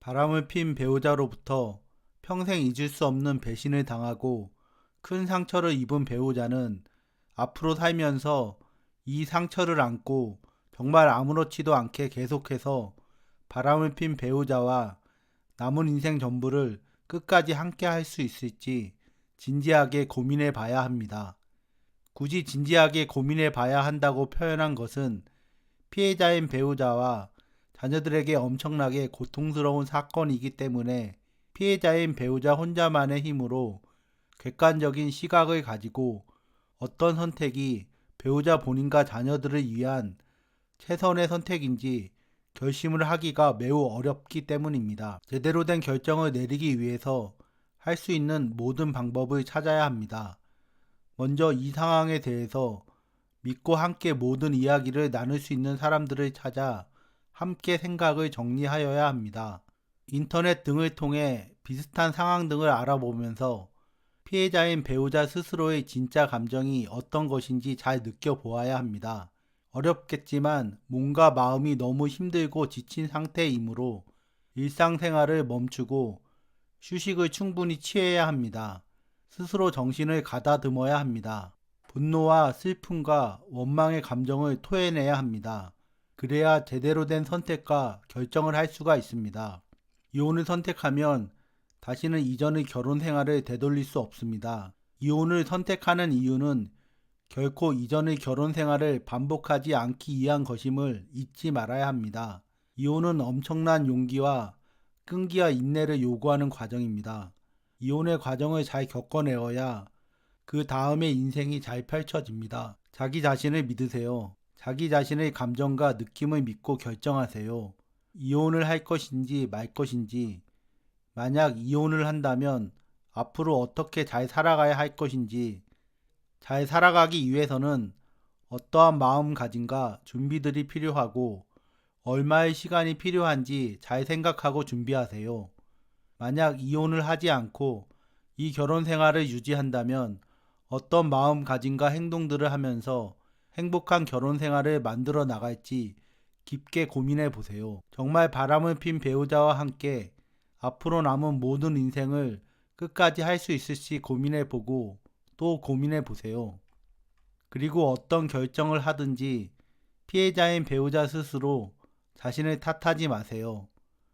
바람을 핀 배우자로부터 평생 잊을 수 없는 배신을 당하고 큰 상처를 입은 배우자는 앞으로 살면서 이 상처를 안고 정말 아무렇지도 않게 계속해서 바람을 핀 배우자와 남은 인생 전부를 끝까지 함께 할 수 있을지 진지하게 고민해 봐야 합니다. 굳이 진지하게 고민해 봐야 한다고 표현한 것은 피해자인 배우자와 자녀들에게 엄청나게 고통스러운 사건이기 때문에 피해자인 배우자 혼자만의 힘으로 객관적인 시각을 가지고 어떤 선택이 배우자 본인과 자녀들을 위한 최선의 선택인지 결심을 하기가 매우 어렵기 때문입니다. 제대로 된 결정을 내리기 위해서 할 수 있는 모든 방법을 찾아야 합니다. 먼저 이 상황에 대해서 믿고 함께 모든 이야기를 나눌 수 있는 사람들을 찾아 함께 생각을 정리하여야 합니다. 인터넷 등을 통해 비슷한 상황 등을 알아보면서 피해자인 배우자 스스로의 진짜 감정이 어떤 것인지 잘 느껴보아야 합니다. 어렵겠지만 몸과 마음이 너무 힘들고 지친 상태이므로 일상생활을 멈추고 휴식을 충분히 취해야 합니다. 스스로 정신을 가다듬어야 합니다. 분노와 슬픔과 원망의 감정을 토해내야 합니다. 그래야 제대로 된 선택과 결정을 할 수가 있습니다. 이혼을 선택하면 다시는 이전의 결혼 생활을 되돌릴 수 없습니다. 이혼을 선택하는 이유는 결코 이전의 결혼 생활을 반복하지 않기 위한 것임을 잊지 말아야 합니다. 이혼은 엄청난 용기와 끈기와 인내를 요구하는 과정입니다. 이혼의 과정을 잘 겪어내어야 그 다음의 인생이 잘 펼쳐집니다. 자기 자신을 믿으세요. 자기 자신의 감정과 느낌을 믿고 결정하세요. 이혼을 할 것인지 말 것인지, 만약 이혼을 한다면 앞으로 어떻게 잘 살아가야 할 것인지, 잘 살아가기 위해서는 어떠한 마음가짐과 준비들이 필요하고 얼마의 시간이 필요한지 잘 생각하고 준비하세요. 만약 이혼을 하지 않고 이 결혼 생활을 유지한다면 어떤 마음가짐과 행동들을 하면서 행복한 결혼 생활을 만들어 나갈지 깊게 고민해 보세요. 정말 바람을 핀 배우자와 함께 앞으로 남은 모든 인생을 끝까지 할 수 있을지 고민해 보고 또 고민해 보세요. 그리고 어떤 결정을 하든지 피해자인 배우자 스스로 자신을 탓하지 마세요.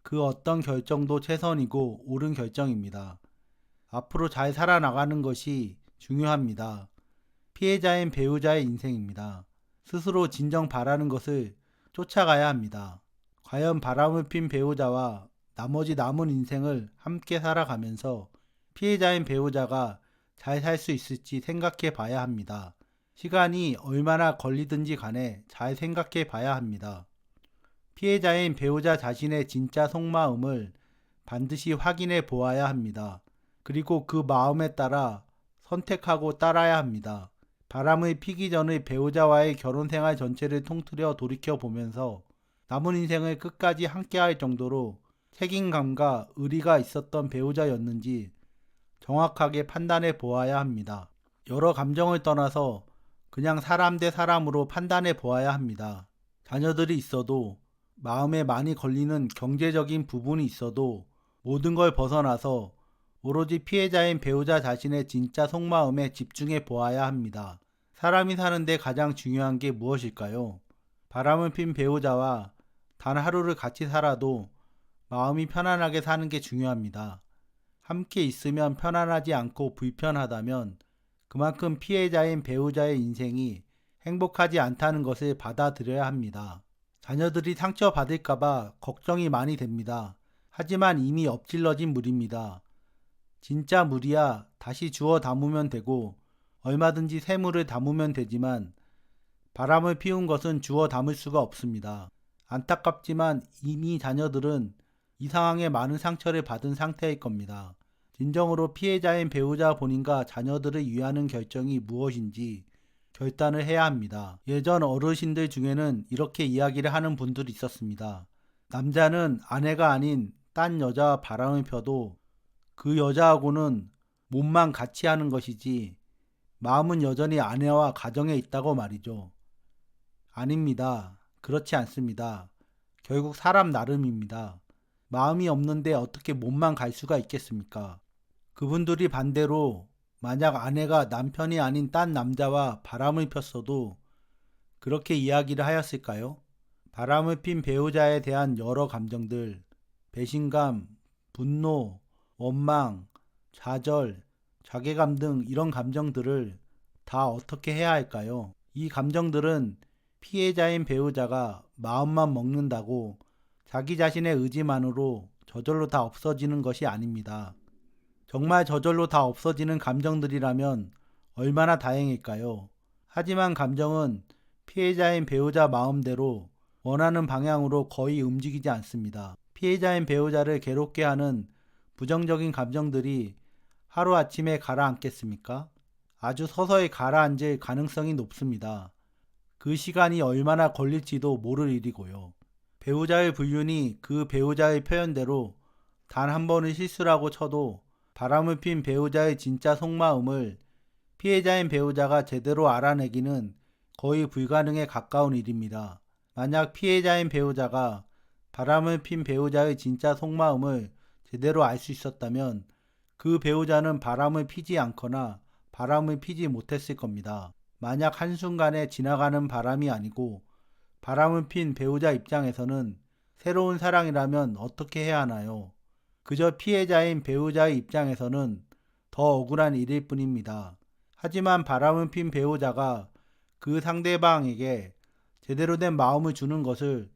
그 어떤 결정도 최선이고 옳은 결정입니다. 앞으로 잘 살아나가는 것이 중요합니다. 피해자인 배우자의 인생입니다. 스스로 진정 바라는 것을 쫓아가야 합니다. 과연 바람을 핀 배우자와 나머지 남은 인생을 함께 살아가면서 피해자인 배우자가 잘 살 수 있을지 생각해 봐야 합니다. 시간이 얼마나 걸리든지 간에 잘 생각해 봐야 합니다. 피해자인 배우자 자신의 진짜 속마음을 반드시 확인해 보아야 합니다. 그리고 그 마음에 따라 선택하고 따라야 합니다. 바람을 피기 전의 배우자와의 결혼 생활 전체를 통틀어 돌이켜 보면서 남은 인생을 끝까지 함께할 정도로 책임감과 의리가 있었던 배우자였는지 정확하게 판단해 보아야 합니다. 여러 감정을 떠나서 그냥 사람 대 사람으로 판단해 보아야 합니다. 자녀들이 있어도 마음에 많이 걸리는 경제적인 부분이 있어도 모든 걸 벗어나서 오로지 피해자인 배우자 자신의 진짜 속마음에 집중해 보아야 합니다. 사람이 사는데 가장 중요한 게 무엇일까요? 바람을 핀 배우자와 단 하루를 같이 살아도 마음이 편안하게 사는 게 중요합니다. 함께 있으면 편안하지 않고 불편하다면 그만큼 피해자인 배우자의 인생이 행복하지 않다는 것을 받아들여야 합니다. 자녀들이 상처받을까봐 걱정이 많이 됩니다. 하지만 이미 엎질러진 물입니다. 진짜 물이야 다시 주워 담으면 되고 얼마든지 새물을 담으면 되지만 바람을 피운 것은 주워 담을 수가 없습니다. 안타깝지만 이미 자녀들은 이 상황에 많은 상처를 받은 상태일 겁니다. 진정으로 피해자인 배우자 본인과 자녀들을 위하는 결정이 무엇인지 결단을 해야 합니다. 예전 어르신들 중에는 이렇게 이야기를 하는 분들이 있었습니다. 남자는 아내가 아닌 딴 여자와 바람을 펴도 그 여자하고는 몸만 같이 하는 것이지 마음은 여전히 아내와 가정에 있다고 말이죠. 아닙니다. 그렇지 않습니다. 결국 사람 나름입니다. 마음이 없는데 어떻게 몸만 갈 수가 있겠습니까? 그분들이 반대로 만약 아내가 남편이 아닌 딴 남자와 바람을 폈어도 그렇게 이야기를 하였을까요? 바람을 핀 배우자에 대한 여러 감정들, 배신감, 분노, 원망, 좌절, 자괴감 등 이런 감정들을 다 어떻게 해야 할까요? 이 감정들은 피해자인 배우자가 마음만 먹는다고 자기 자신의 의지만으로 저절로 다 없어지는 것이 아닙니다. 정말 저절로 다 없어지는 감정들이라면 얼마나 다행일까요? 하지만 감정은 피해자인 배우자 마음대로 원하는 방향으로 거의 움직이지 않습니다. 피해자인 배우자를 괴롭게 하는 부정적인 감정들이 하루아침에 가라앉겠습니까? 아주 서서히 가라앉을 가능성이 높습니다. 그 시간이 얼마나 걸릴지도 모를 일이고요. 배우자의 불륜이 그 배우자의 표현대로 단 한 번의 실수라고 쳐도 바람을 핀 배우자의 진짜 속마음을 피해자인 배우자가 제대로 알아내기는 거의 불가능에 가까운 일입니다. 만약 피해자인 배우자가 바람을 핀 배우자의 진짜 속마음을 제대로 알 수 있었다면 그 배우자는 바람을 피지 않거나 바람을 피지 못했을 겁니다. 만약 한순간에 지나가는 바람이 아니고 바람을 핀 배우자 입장에서는 새로운 사랑이라면 어떻게 해야 하나요? 그저 피해자인 배우자의 입장에서는 더 억울한 일일 뿐입니다. 하지만 바람을 핀 배우자가 그 상대방에게 제대로 된 마음을 주는 것을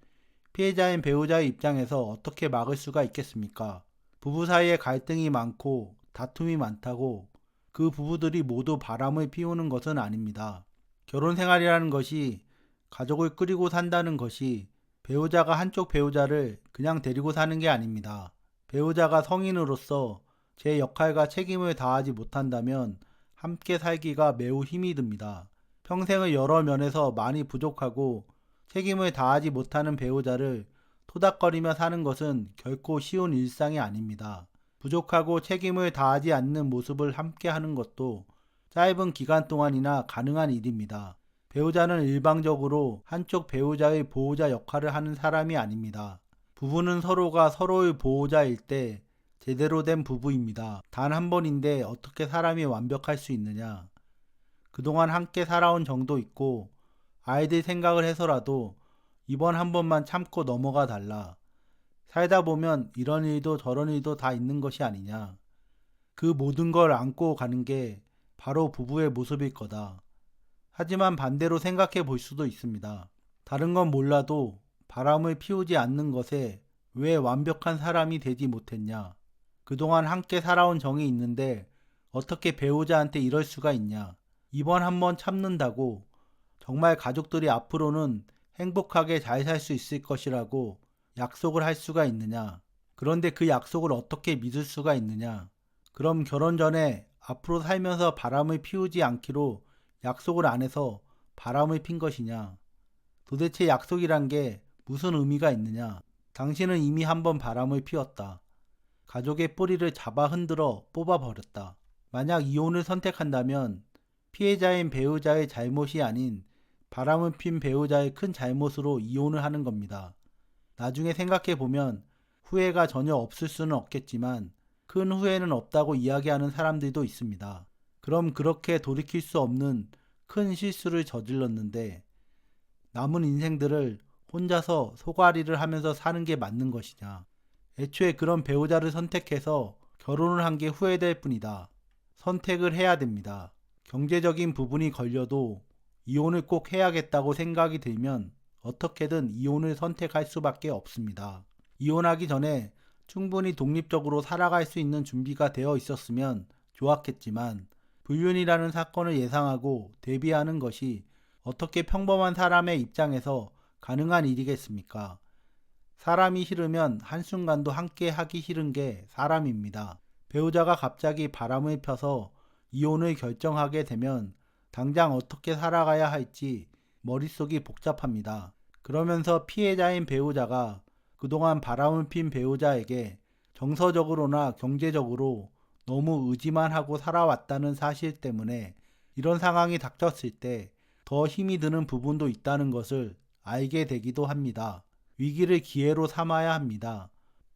피해자인 배우자의 입장에서 어떻게 막을 수가 있겠습니까? 부부 사이에 갈등이 많고 다툼이 많다고 그 부부들이 모두 바람을 피우는 것은 아닙니다. 결혼 생활이라는 것이 가족을 꾸리고 산다는 것이 배우자가 한쪽 배우자를 그냥 데리고 사는 게 아닙니다. 배우자가 성인으로서 제 역할과 책임을 다하지 못한다면 함께 살기가 매우 힘이 듭니다. 평생을 여러 면에서 많이 부족하고 책임을 다하지 못하는 배우자를 토닥거리며 사는 것은 결코 쉬운 일상이 아닙니다. 부족하고 책임을 다하지 않는 모습을 함께 하는 것도 짧은 기간 동안이나 가능한 일입니다. 배우자는 일방적으로 한쪽 배우자의 보호자 역할을 하는 사람이 아닙니다. 부부는 서로가 서로의 보호자일 때 제대로 된 부부입니다. 단 한 번인데 어떻게 사람이 완벽할 수 있느냐? 그동안 함께 살아온 정도 있고 아이들 생각을 해서라도 이번 한 번만 참고 넘어가 달라. 살다 보면 이런 일도 저런 일도 다 있는 것이 아니냐. 그 모든 걸 안고 가는 게 바로 부부의 모습일 거다. 하지만 반대로 생각해 볼 수도 있습니다. 다른 건 몰라도 바람을 피우지 않는 것에 왜 완벽한 사람이 되지 못했냐. 그동안 함께 살아온 정이 있는데 어떻게 배우자한테 이럴 수가 있냐. 이번 한 번 참는다고 정말 가족들이 앞으로는 행복하게 잘 살 수 있을 것이라고 약속을 할 수가 있느냐. 그런데 그 약속을 어떻게 믿을 수가 있느냐. 그럼 결혼 전에 앞으로 살면서 바람을 피우지 않기로 약속을 안 해서 바람을 핀 것이냐. 도대체 약속이란 게 무슨 의미가 있느냐. 당신은 이미 한 번 바람을 피웠다. 가족의 뿌리를 잡아 흔들어 뽑아버렸다. 만약 이혼을 선택한다면 피해자인 배우자의 잘못이 아닌 바람을 핀 배우자의 큰 잘못으로 이혼을 하는 겁니다. 나중에 생각해보면 후회가 전혀 없을 수는 없겠지만 큰 후회는 없다고 이야기하는 사람들도 있습니다. 그럼 그렇게 돌이킬 수 없는 큰 실수를 저질렀는데 남은 인생들을 혼자서 소가리를 하면서 사는 게 맞는 것이냐. 애초에 그런 배우자를 선택해서 결혼을 한 게 후회될 뿐이다. 선택을 해야 됩니다. 경제적인 부분이 걸려도 이혼을 꼭 해야겠다고 생각이 들면 어떻게든 이혼을 선택할 수밖에 없습니다. 이혼하기 전에 충분히 독립적으로 살아갈 수 있는 준비가 되어 있었으면 좋았겠지만 불륜이라는 사건을 예상하고 대비하는 것이 어떻게 평범한 사람의 입장에서 가능한 일이겠습니까? 사람이 싫으면 한순간도 함께 하기 싫은 게 사람입니다. 배우자가 갑자기 바람을 펴서 이혼을 결정하게 되면 당장 어떻게 살아가야 할지 머릿속이 복잡합니다. 그러면서 피해자인 배우자가 그동안 바람을 핀 배우자에게 정서적으로나 경제적으로 너무 의지만 하고 살아왔다는 사실 때문에 이런 상황이 닥쳤을 때 더 힘이 드는 부분도 있다는 것을 알게 되기도 합니다. 위기를 기회로 삼아야 합니다.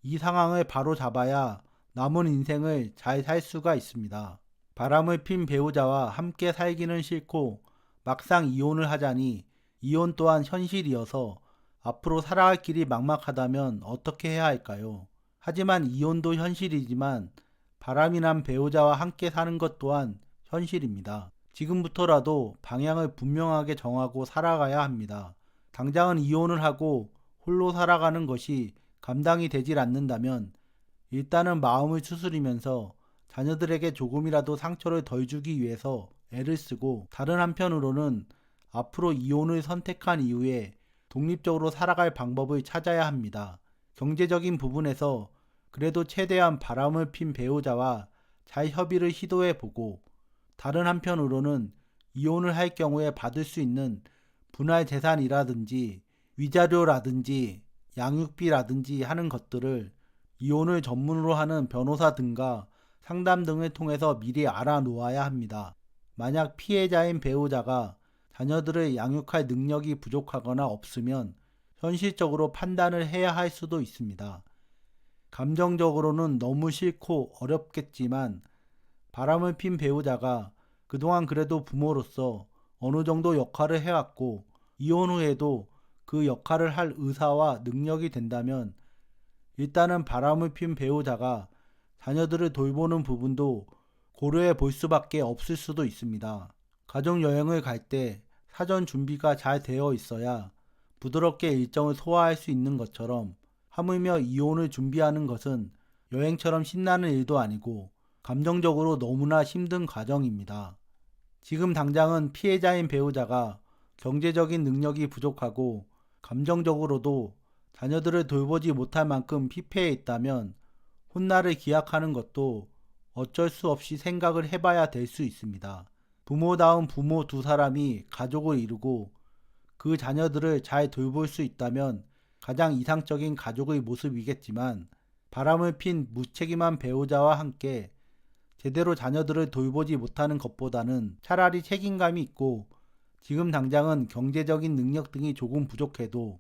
이 상황을 바로 잡아야 남은 인생을 잘 살 수가 있습니다. 바람을 핀 배우자와 함께 살기는 싫고 막상 이혼을 하자니 이혼 또한 현실이어서 앞으로 살아갈 길이 막막하다면 어떻게 해야 할까요? 하지만 이혼도 현실이지만 바람이 난 배우자와 함께 사는 것 또한 현실입니다. 지금부터라도 방향을 분명하게 정하고 살아가야 합니다. 당장은 이혼을 하고 홀로 살아가는 것이 감당이 되질 않는다면 일단은 마음을 추스리면서 자녀들에게 조금이라도 상처를 덜 주기 위해서 애를 쓰고, 다른 한편으로는 앞으로 이혼을 선택한 이후에 독립적으로 살아갈 방법을 찾아야 합니다. 경제적인 부분에서 그래도 최대한 바람을 핀 배우자와 잘 협의를 시도해 보고, 다른 한편으로는 이혼을 할 경우에 받을 수 있는 분할 재산이라든지 위자료라든지 양육비라든지 하는 것들을 이혼을 전문으로 하는 변호사 등과 상담 등을 통해서 미리 알아놓아야 합니다. 만약 피해자인 배우자가 자녀들을 양육할 능력이 부족하거나 없으면 현실적으로 판단을 해야 할 수도 있습니다. 감정적으로는 너무 싫고 어렵겠지만 바람을 핀 배우자가 그동안 그래도 부모로서 어느 정도 역할을 해왔고 이혼 후에도 그 역할을 할 의사와 능력이 된다면 일단은 바람을 핀 배우자가 자녀들을 돌보는 부분도 고려해 볼 수밖에 없을 수도 있습니다. 가족여행을 갈 때 사전 준비가 잘 되어 있어야 부드럽게 일정을 소화할 수 있는 것처럼, 하물며 이혼을 준비하는 것은 여행처럼 신나는 일도 아니고 감정적으로 너무나 힘든 과정입니다. 지금 당장은 피해자인 배우자가 경제적인 능력이 부족하고 감정적으로도 자녀들을 돌보지 못할 만큼 피폐해 있다면 훗날을 기약하는 것도 어쩔 수 없이 생각을 해봐야 될 수 있습니다. 부모다운 부모 두 사람이 가족을 이루고 그 자녀들을 잘 돌볼 수 있다면 가장 이상적인 가족의 모습이겠지만, 바람을 핀 무책임한 배우자와 함께 제대로 자녀들을 돌보지 못하는 것보다는 차라리 책임감이 있고 지금 당장은 경제적인 능력 등이 조금 부족해도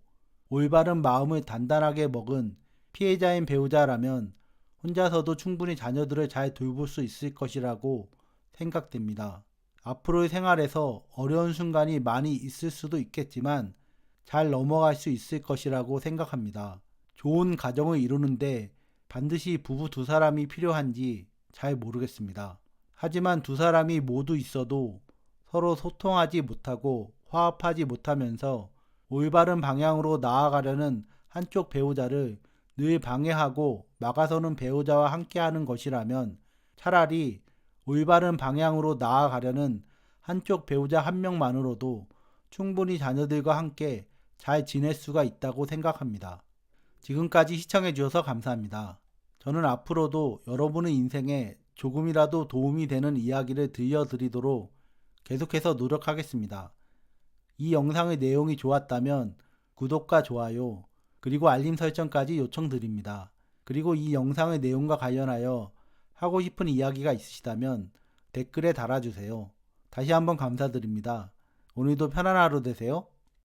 올바른 마음을 단단하게 먹은 피해자인 배우자라면 혼자서도 충분히 자녀들을 잘 돌볼 수 있을 것이라고 생각됩니다. 앞으로의 생활에서 어려운 순간이 많이 있을 수도 있겠지만 잘 넘어갈 수 있을 것이라고 생각합니다. 좋은 가정을 이루는데 반드시 부부 두 사람이 필요한지 잘 모르겠습니다. 하지만 두 사람이 모두 있어도 서로 소통하지 못하고 화합하지 못하면서 올바른 방향으로 나아가려는 한쪽 배우자를 늘 방해하고 막아서는 배우자와 함께하는 것이라면 차라리 올바른 방향으로 나아가려는 한쪽 배우자 한 명만으로도 충분히 자녀들과 함께 잘 지낼 수가 있다고 생각합니다. 지금까지 시청해 주셔서 감사합니다. 저는 앞으로도 여러분의 인생에 조금이라도 도움이 되는 이야기를 들려드리도록 계속해서 노력하겠습니다. 이 영상의 내용이 좋았다면 구독과 좋아요, 그리고 알림 설정까지 요청드립니다. 그리고 이 영상의 내용과 관련하여 하고 싶은 이야기가 있으시다면 댓글에 달아주세요. 다시 한번 감사드립니다. 오늘도 편안한 하루 되세요.